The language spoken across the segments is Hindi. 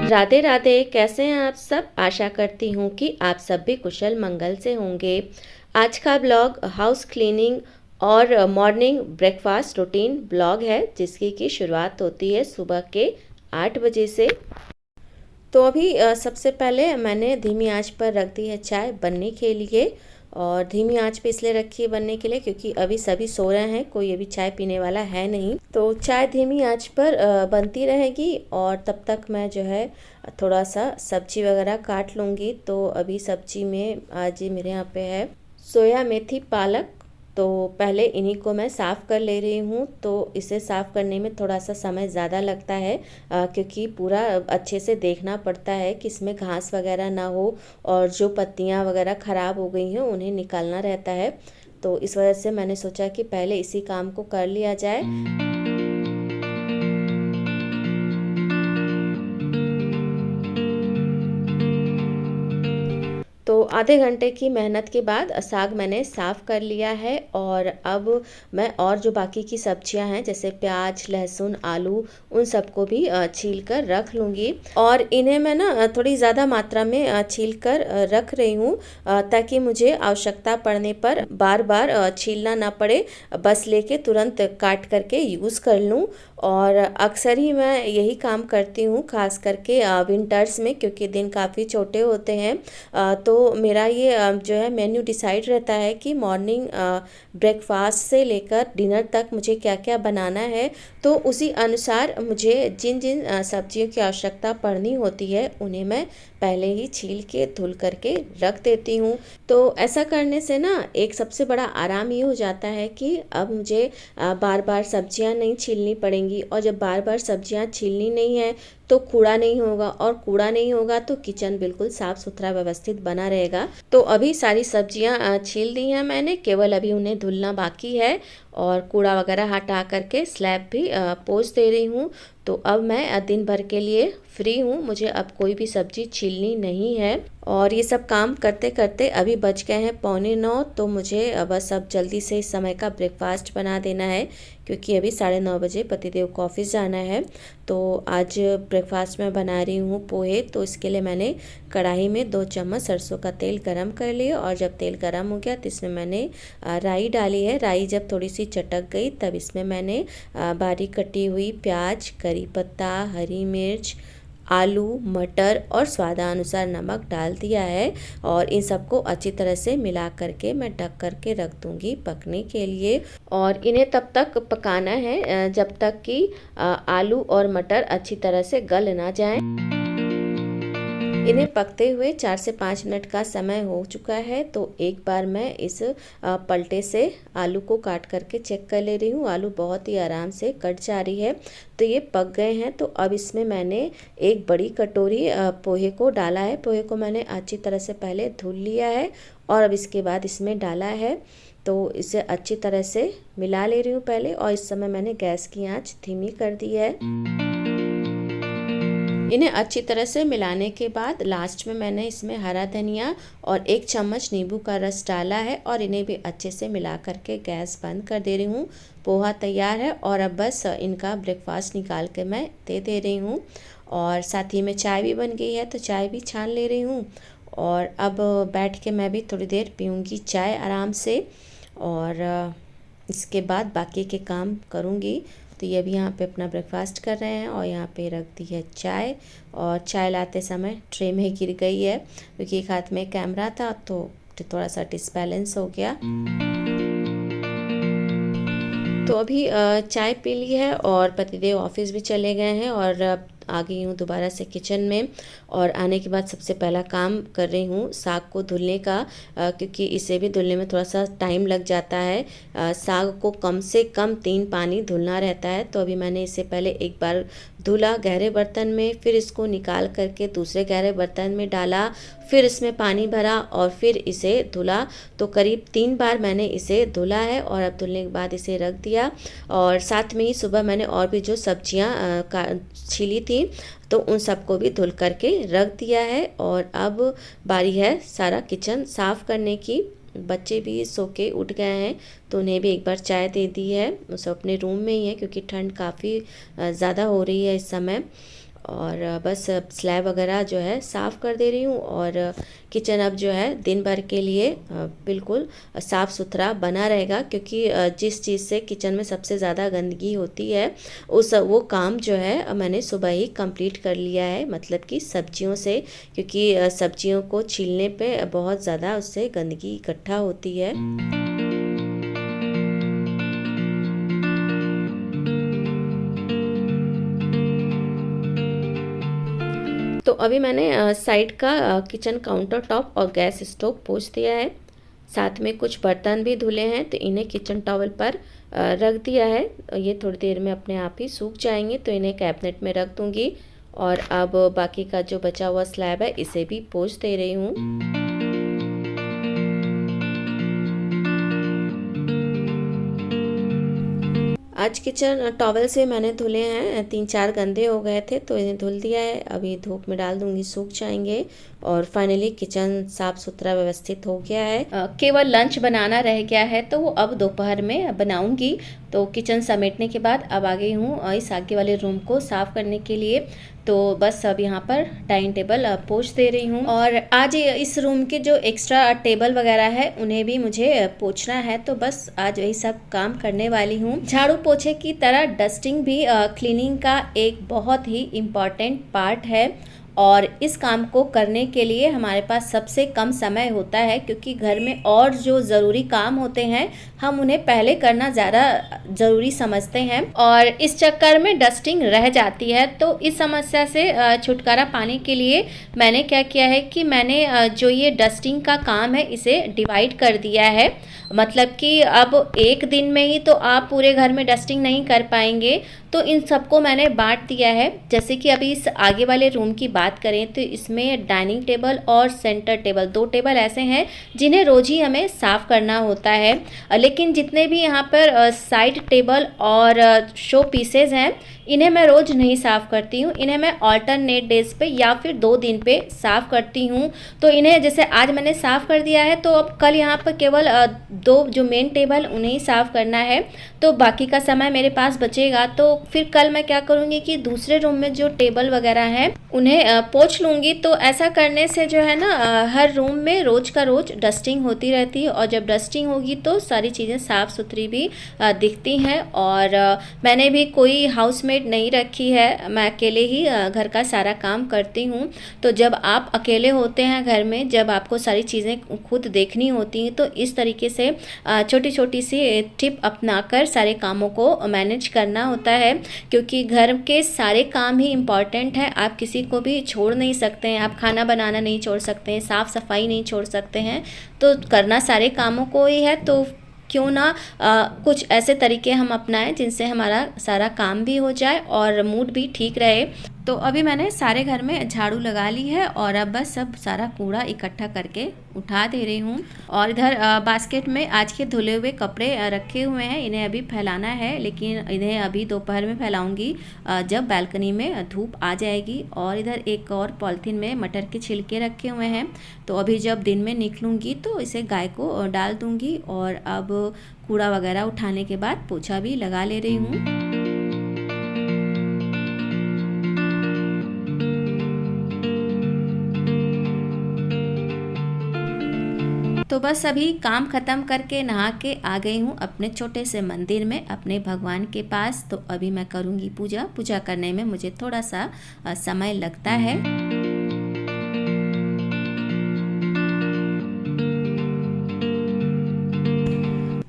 राधे राधे। कैसे हैं आप सब? आशा करती हूँ कि आप सब भी कुशल मंगल से होंगे। आज का ब्लॉग हाउस क्लीनिंग और मॉर्निंग ब्रेकफास्ट रूटीन ब्लॉग है, जिसकी की शुरुआत होती है सुबह के 8 बजे से। तो अभी सबसे पहले मैंने धीमी आंच पर रख दी है चाय बनने के लिए। और धीमी आंच पे इसलिए रखी है बनने के लिए क्योंकि अभी सभी सो रहे हैं, कोई अभी चाय पीने वाला है नहीं। तो चाय धीमी आंच पर बनती रहेगी और तब तक मैं जो है थोड़ा सा सब्जी वगैरह काट लूँगी। तो अभी सब्जी में आज मेरे यहाँ पे है सोया मेथी पालक। तो पहले इन्हीं को मैं साफ़ कर ले रही हूँ। तो इसे साफ़ करने में थोड़ा सा समय ज़्यादा लगता है क्योंकि पूरा अच्छे से देखना पड़ता है कि इसमें घास वगैरह ना हो और जो पत्तियाँ वगैरह ख़राब हो गई हैं उन्हें निकालना रहता है। तो इस वजह से मैंने सोचा कि पहले इसी काम को कर लिया जाए। तो आधे घंटे की मेहनत के बाद साग मैंने साफ़ कर लिया है। और अब मैं और जो बाकी की सब्जियां हैं जैसे प्याज, लहसुन, आलू, उन सबको भी छील कर रख लूँगी। और इन्हें मैं ना थोड़ी ज़्यादा मात्रा में छील कर रख रही हूँ ताकि मुझे आवश्यकता पड़ने पर बार बार छीलना ना पड़े, बस लेके तुरंत काट करके यूज़ कर लूँ। और अक्सर ही मैं यही काम करती हूँ, खास करके विंटर्स में, क्योंकि दिन काफ़ी छोटे होते हैं। तो मेरा ये जो है मेन्यू डिसाइड रहता है कि मॉर्निंग ब्रेकफास्ट से लेकर डिनर तक मुझे क्या क्या बनाना है। तो उसी अनुसार मुझे जिन जिन सब्जियों की आवश्यकता पड़नी होती है उन्हें मैं पहले ही छील के धुल करके रख देती हूँ। तो ऐसा करने से ना एक सबसे बड़ा आराम ये हो जाता है कि अब मुझे बार बार सब्जियां नहीं छीलनी पड़ेंगी। और जब बार बार सब्जियां छीलनी नहीं है तो कूड़ा नहीं होगा, और कूड़ा नहीं होगा तो किचन बिल्कुल साफ सुथरा व्यवस्थित बना रहेगा। तो अभी सारी सब्जियां छील दी हैं मैंने, केवल अभी उन्हें धुलना बाकी है। और कूड़ा वगैरह हटा करके स्लैब भी पोंछ दे रही हूँ। तो अब मैं दिन भर के लिए फ्री हूँ, मुझे अब कोई भी सब्जी छीलनी नहीं है। और ये सब काम करते करते अभी बज गए हैं 8:45। तो मुझे बस अब जल्दी से इस समय का ब्रेकफास्ट बना देना है क्योंकि अभी 9:30 बजे पतिदेव को ऑफिस जाना है। तो आज ब्रेकफास्ट में बना रही हूँ पोहे। तो इसके लिए मैंने कढ़ाई में 2 चम्मच सरसों का तेल गरम कर लिया। और जब तेल गरम हो गया तो इसमें मैंने राई डाली है। राई जब थोड़ी सी चटक गई तब इसमें मैंने बारीक कटी हुई प्याज, करी पत्ता, हरी मिर्च, आलू, मटर और स्वादानुसार नमक डाल दिया है। और इन सबको अच्छी तरह से मिला करके मैं ढक करके रख दूंगी पकने के लिए। और इन्हें तब तक पकाना है जब तक कि आलू और मटर अच्छी तरह से गल ना जाएं। इन्हें पकते हुए 4 से 5 मिनट का समय हो चुका है। तो एक बार मैं इस पलटे से आलू को काट करके चेक कर ले रही हूँ। आलू बहुत ही आराम से कट जा रही है। तो ये पक गए हैं। तो अब इसमें मैंने एक बड़ी कटोरी पोहे को डाला है। पोहे को मैंने अच्छी तरह से पहले धुल लिया है और अब इसके बाद इसमें डाला है। तो इसे अच्छी तरह से मिला ले रही हूँ पहले। और इस समय मैंने गैस की आंच धीमी कर दी है। इन्हें अच्छी तरह से मिलाने के बाद लास्ट में मैंने इसमें हरा धनिया और 1 चम्मच नींबू का रस डाला है। और इन्हें भी अच्छे से मिला करके गैस बंद कर दे रही हूँ। पोहा तैयार है और अब बस इनका ब्रेकफास्ट निकाल के मैं दे रही हूँ। और साथ ही में चाय भी बन गई है तो चाय भी छान ले रही हूँ। और अब बैठ के मैं भी थोड़ी देर पीऊँगी चाय आराम से। और इसके बाद बाकी के काम करूँगी। तो ये भी यहाँ पे अपना ब्रेकफास्ट कर रहे हैं और यहाँ पे रख दी है चाय। और चाय लाते समय ट्रे में गिर गई है क्योंकि एक हाथ में कैमरा था तो थोड़ा सा डिसबैलेंस हो गया। तो अभी चाय पी ली है और पतिदेव ऑफिस भी चले गए हैं। और अब आ गई हूँ दोबारा से किचन में। और आने के बाद सबसे पहला काम कर रही हूँ साग को धुलने का, क्योंकि इसे भी धुलने में थोड़ा सा टाइम लग जाता है। साग को कम से कम 3 पानी धुलना रहता है। तो अभी मैंने इसे पहले एक बार धुला गहरे बर्तन में, फिर इसको निकाल करके दूसरे गहरे बर्तन में डाला, फिर इसमें पानी भरा और फिर इसे धुला। तो करीब 3 बार मैंने इसे धुला है। और अब धुलने के बाद इसे रख दिया। और साथ में ही सुबह मैंने और भी जो सब्जियां छीली थी तो उन सबको भी धुल करके रख दिया है। और अब बारी है सारा किचन साफ़ करने की। बच्चे भी सो के उठ गए हैं तो उन्हें भी एक बार चाय दे दी है। सब अपने रूम में ही है क्योंकि ठंड काफ़ी ज़्यादा हो रही है इस समय। और बस स्लैब वगैरह जो है साफ़ कर दे रही हूँ। और किचन अब जो है दिन भर के लिए बिल्कुल साफ़ सुथरा बना रहेगा, क्योंकि जिस चीज़ से किचन में सबसे ज़्यादा गंदगी होती है वो काम जो है मैंने सुबह ही कंप्लीट कर लिया है, मतलब कि सब्जियों से, क्योंकि सब्जियों को छीलने पे बहुत ज़्यादा उससे गंदगी इकट्ठा होती है। तो अभी मैंने साइड का किचन काउंटर टॉप और गैस स्टोव पोंछ दिया है। साथ में कुछ बर्तन भी धुले हैं, तो इन्हें किचन टॉवल पर रख दिया है। ये थोड़ी देर में अपने आप ही सूख जाएंगे, तो इन्हें कैबिनेट में रख दूंगी। और अब बाकी का जो बचा हुआ स्लैब है इसे भी पोंछ दे रही हूँ। आज किचन टॉवल से मैंने धुले हैं, 3-4 गंदे हो गए थे तो इन्हें धुल दिया है। अभी धूप में डाल दूंगी, सूख जाएंगे। और फाइनली किचन साफ सुथरा व्यवस्थित हो गया है। केवल लंच बनाना रह गया है, तो वो अब दोपहर में बनाऊंगी। तो किचन समेटने के बाद अब आ गई हूँ इस आगे वाले रूम को साफ़ करने के लिए। तो बस अब यहाँ पर डाइनिंग टेबल पोंछ दे रही हूँ। और आज इस रूम के जो एक्स्ट्रा टेबल वगैरह है उन्हें भी मुझे पोंछना है, तो बस आज वही सब काम करने वाली हूँ। झाड़ू पोछे की तरह डस्टिंग भी क्लीनिंग का एक बहुत ही इम्पॉर्टेंट पार्ट है। और इस काम को करने के लिए हमारे पास सबसे कम समय होता है, क्योंकि घर में और जो ज़रूरी काम होते हैं हम उन्हें पहले करना ज़्यादा ज़रूरी समझते हैं, और इस चक्कर में डस्टिंग रह जाती है। तो इस समस्या से छुटकारा पाने के लिए मैंने क्या किया है कि मैंने जो ये डस्टिंग का काम है इसे डिवाइड कर दिया है। मतलब कि अब एक दिन में ही तो आप पूरे घर में डस्टिंग नहीं कर पाएंगे, तो इन सबको मैंने बांट दिया है। जैसे कि अभी इस आगे वाले रूम की बात करें तो इसमें डाइनिंग टेबल और सेंटर टेबल, 2 टेबल ऐसे हैं जिन्हें रोज़ ही हमें साफ़ करना होता है। लेकिन जितने भी यहाँ पर साइड टेबल और शो पीसेज हैं इन्हें मैं रोज़ नहीं साफ़ करती हूँ। इन्हें मैं ऑल्टरनेट डेज पे या फिर 2 दिन पे साफ़ करती हूँ। तो इन्हें जैसे आज मैंने साफ़ कर दिया है, तो अब कल यहाँ पर केवल 2 जो मेन टेबल उन्हें ही साफ़ करना है, तो बाकी का समय मेरे पास बचेगा। तो फिर कल मैं क्या करूँगी कि दूसरे रूम में जो टेबल वगैरह हैं उन्हें पोंछ लूँगी। तो ऐसा करने से जो है ना हर रूम में रोज़ का रोज़ डस्टिंग होती रहती है, और जब डस्टिंग होगी तो सारी चीज़ें साफ़ सुथरी भी दिखती हैं। और मैंने भी कोई हाउसमेट नहीं रखी है, मैं अकेले ही घर का सारा काम करती हूँ। तो जब आप अकेले होते हैं घर में, जब आपको सारी चीज़ें खुद देखनी होती हैं, तो इस तरीके से छोटी छोटी सी टिप अपनाकर सारे कामों को मैनेज करना होता है, क्योंकि घर के सारे काम ही इम्पॉर्टेंट हैं। आप किसी को भी छोड़ नहीं सकते हैं, आप खाना बनाना नहीं छोड़ सकते हैं, साफ़ सफाई नहीं छोड़ सकते हैं, तो करना सारे कामों को ही है। तो क्यों ना कुछ ऐसे तरीके हम अपनाएं जिनसे हमारा सारा काम भी हो जाए और मूड भी ठीक रहे। तो अभी मैंने सारे घर में झाड़ू लगा ली है, और अब बस सब सारा कूड़ा इकट्ठा करके उठा दे रही हूँ। और इधर बास्केट में आज के धुले हुए कपड़े रखे हुए हैं, इन्हें अभी फैलाना है, लेकिन इन्हें अभी दोपहर में फैलाऊंगी जब बालकनी में धूप आ जाएगी। और इधर एक और पॉलिथीन में मटर के छिलके रखे हुए हैं, तो अभी जब दिन में निकलूँगी तो इसे गाय को डाल दूँगी। और अब कूड़ा वगैरह उठाने के बाद पोछा भी लगा ले रही हूँ। तो बस अभी काम ख़त्म करके नहा के आ गई हूँ अपने छोटे से मंदिर में, अपने भगवान के पास। तो अभी मैं करूँगी पूजा। पूजा करने में मुझे थोड़ा सा समय लगता है।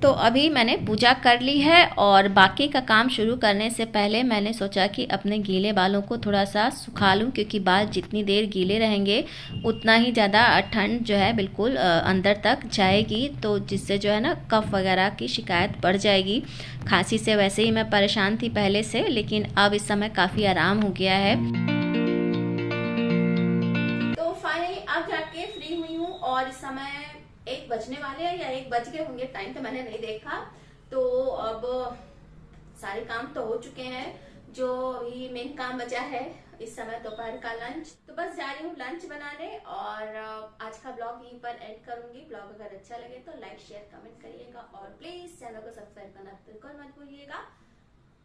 तो अभी मैंने पूजा कर ली है, और बाकी का काम शुरू करने से पहले मैंने सोचा कि अपने गीले बालों को थोड़ा सा सुखा लूं, क्योंकि बाल जितनी देर गीले रहेंगे उतना ही ज़्यादा ठंड जो है बिल्कुल अंदर तक जाएगी, तो जिससे जो है ना कफ वगैरह की शिकायत बढ़ जाएगी। खांसी से वैसे ही मैं परेशान थी पहले से, लेकिन अब इस समय काफ़ी आराम हो गया है। तो फाइनली अब जाके फ्री हुई हूँ, और इस समय 1 बजने वाले हैं या 1 बज गए होंगे, टाइम तो मैंने नहीं देखा। तो अब सारे काम तो हो चुके हैं, जो ही मेन काम बचा है इस समय दोपहर का लंच। तो बस जा रही हूँ लंच बनाने, और आज का ब्लॉग यहीं पर एंड करूंगी। ब्लॉग अगर अच्छा लगे तो लाइक शेयर कमेंट करिएगा, और प्लीज चैनल को सब्सक्राइब करना बिल्कुल मत भूलिएगा।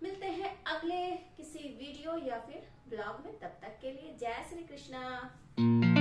मिलते हैं अगले किसी वीडियो या फिर ब्लॉग में, तब तक के लिए जय श्री कृष्णा।